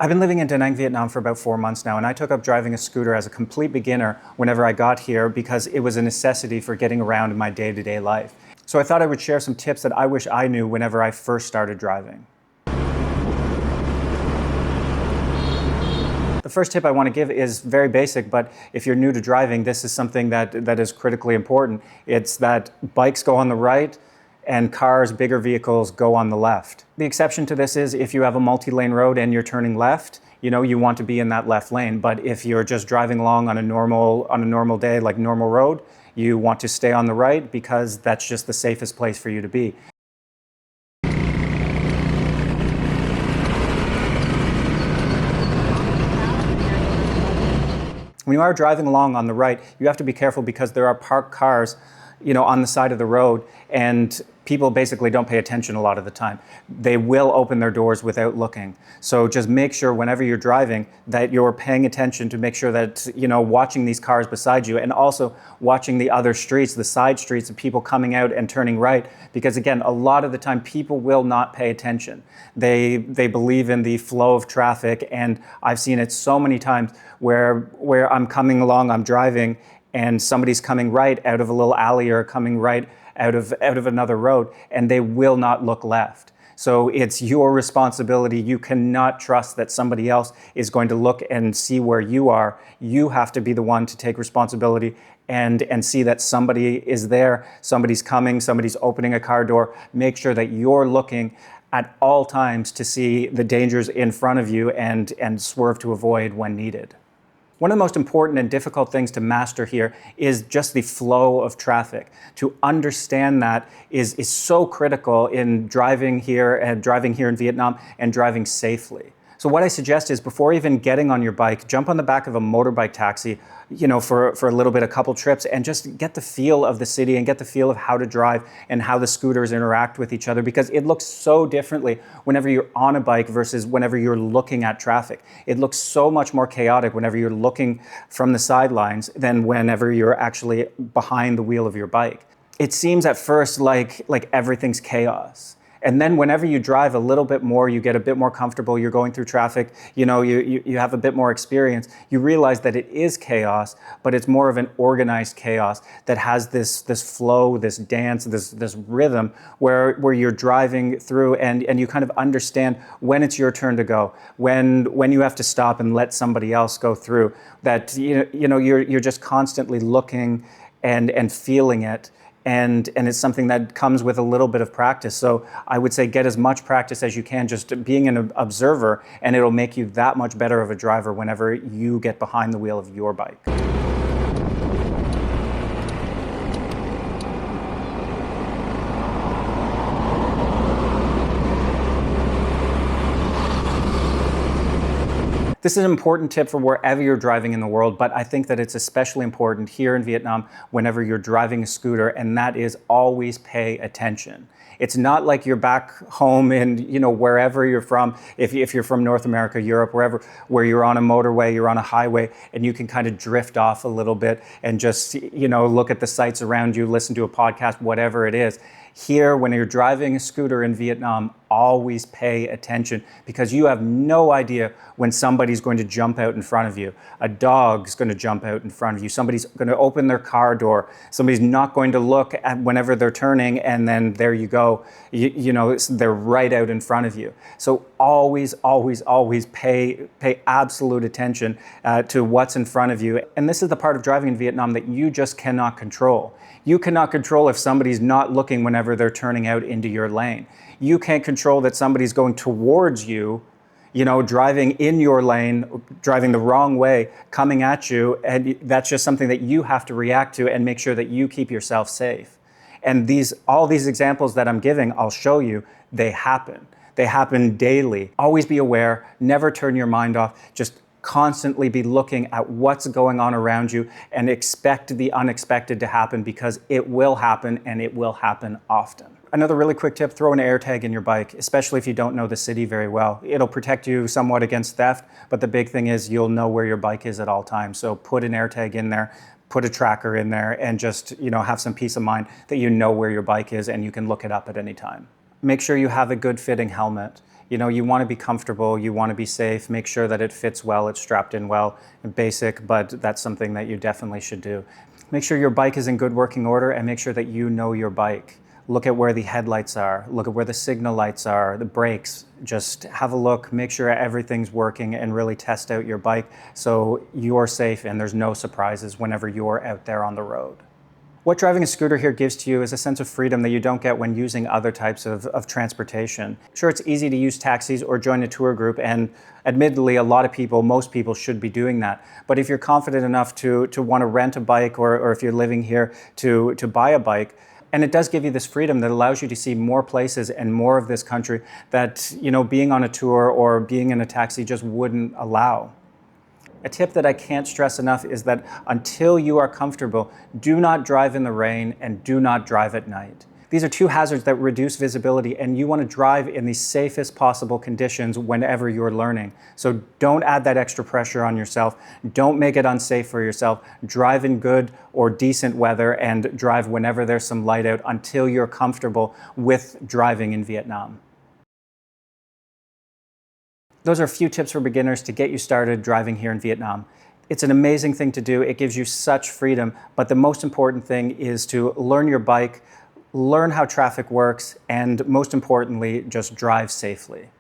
I've been living in Da Nang, Vietnam for about 4 months now, and I took up driving a scooter as a complete beginner whenever I got here because it was a necessity for getting around in my day-to-day life. So I thought I would share some tips that I wish I knew whenever I first started driving. The first tip I want to give is very basic, but if you're new to driving, this is something that is critically important. It's that bikes go on the right and cars, bigger vehicles, go on the left. The exception to this is if you have a multi-lane road and you're turning left, you want to be in that left lane. But if you're just driving along on a normal day, like normal road, you want to stay on the right because that's just the safest place for you to be. When you are driving along on the right, you have to be careful because there are parked cars, on the side of the road, and people basically don't pay attention a lot of the time. They will open their doors without looking. So just make sure whenever you're driving that you're paying attention to make sure that, watching these cars beside you and also watching the other streets, the side streets of people coming out and turning right. Because again, a lot of the time people will not pay attention. They believe in the flow of traffic, and I've seen it so many times where I'm coming along, I'm driving, and somebody's coming right out of a little alley or coming right out of another road, and they will not look left. So it's your responsibility. You cannot trust that somebody else is going to look and see where you are. You have to be the one to take responsibility and see that somebody is there, somebody's coming, somebody's opening a car door. Make sure that you're looking at all times to see the dangers in front of you and swerve to avoid when needed. One of the most important and difficult things to master here is just the flow of traffic. To understand that is so critical in driving here in Vietnam and driving safely. So what I suggest is before even getting on your bike, jump on the back of a motorbike taxi, for a little bit, a couple trips, and just get the feel of the city and get the feel of how to drive and how the scooters interact with each other, because it looks so differently whenever you're on a bike versus whenever you're looking at traffic. It looks so much more chaotic whenever you're looking from the sidelines than whenever you're actually behind the wheel of your bike. It seems at first like everything's chaos. And then whenever you drive a little bit more, you get a bit more comfortable, you're going through traffic, you have a bit more experience, you realize that it is chaos, but it's more of an organized chaos that has this flow, this dance, this rhythm where you're driving through and you kind of understand when it's your turn to go, when you have to stop and let somebody else go through, that you're just constantly looking and feeling it. And it's something that comes with a little bit of practice. So I would say get as much practice as you can just being an observer, and it'll make you that much better of a driver whenever you get behind the wheel of your bike. This is an important tip for wherever you're driving in the world, but I think that it's especially important here in Vietnam whenever you're driving a scooter, and that is always pay attention. It's not like you're back home in, wherever you're from, if you're from North America, Europe, where you're on a motorway, you're on a highway, and you can kind of drift off a little bit and just, look at the sights around you, listen to a podcast, whatever it is. Here, when you're driving a scooter in Vietnam, always pay attention, because you have no idea when somebody's going to jump out in front of you. A dog's going to jump out in front of you. Somebody's going to open their car door. Somebody's not going to look at whenever they're turning, and then there you go. They're right out in front of you. So always, always, always pay absolute attention to what's in front of you. And this is the part of driving in Vietnam that you just cannot control. You cannot control if somebody's not looking whenever they're turning out into your lane. You can't control that somebody's going towards you, driving in your lane, driving the wrong way, coming at you, and that's just something that you have to react to and make sure that you keep yourself safe. And all these examples that I'm giving, I'll show you, they happen. They happen daily. Always be aware, never turn your mind off, just constantly be looking at what's going on around you and expect the unexpected to happen, because it will happen, and it will happen often. Another really quick tip, throw an AirTag in your bike, especially if you don't know the city very well. It'll protect you somewhat against theft, but the big thing is you'll know where your bike is at all times. So put an AirTag in there, put a tracker in there, and just have some peace of mind that you know where your bike is and you can look it up at any time. Make sure you have a good fitting helmet. You know, you want to be comfortable, you want to be safe, make sure that it fits well, it's strapped in well, basic, but that's something that you definitely should do. Make sure your bike is in good working order and make sure that you know your bike. Look at where the headlights are, look at where the signal lights are, the brakes. Just have a look, make sure everything's working and really test out your bike so you're safe and there's no surprises whenever you're out there on the road. What driving a scooter here gives to you is a sense of freedom that you don't get when using other types of transportation. Sure, it's easy to use taxis or join a tour group, and admittedly, a lot of people, most people should be doing that. But if you're confident enough to want to rent a bike, or if you're living here to buy a bike, and it does give you this freedom that allows you to see more places and more of this country that, you know, being on a tour or being in a taxi just wouldn't allow. A tip that I can't stress enough is that until you are comfortable, do not drive in the rain and do not drive at night. These are two hazards that reduce visibility, and you want to drive in the safest possible conditions whenever you're learning. So don't add that extra pressure on yourself. Don't make it unsafe for yourself. Drive in good or decent weather and drive whenever there's some light out until you're comfortable with driving in Vietnam. Those are a few tips for beginners to get you started driving here in Vietnam. It's an amazing thing to do. It gives you such freedom, but the most important thing is to learn your bike, learn how traffic works, and most importantly, just drive safely.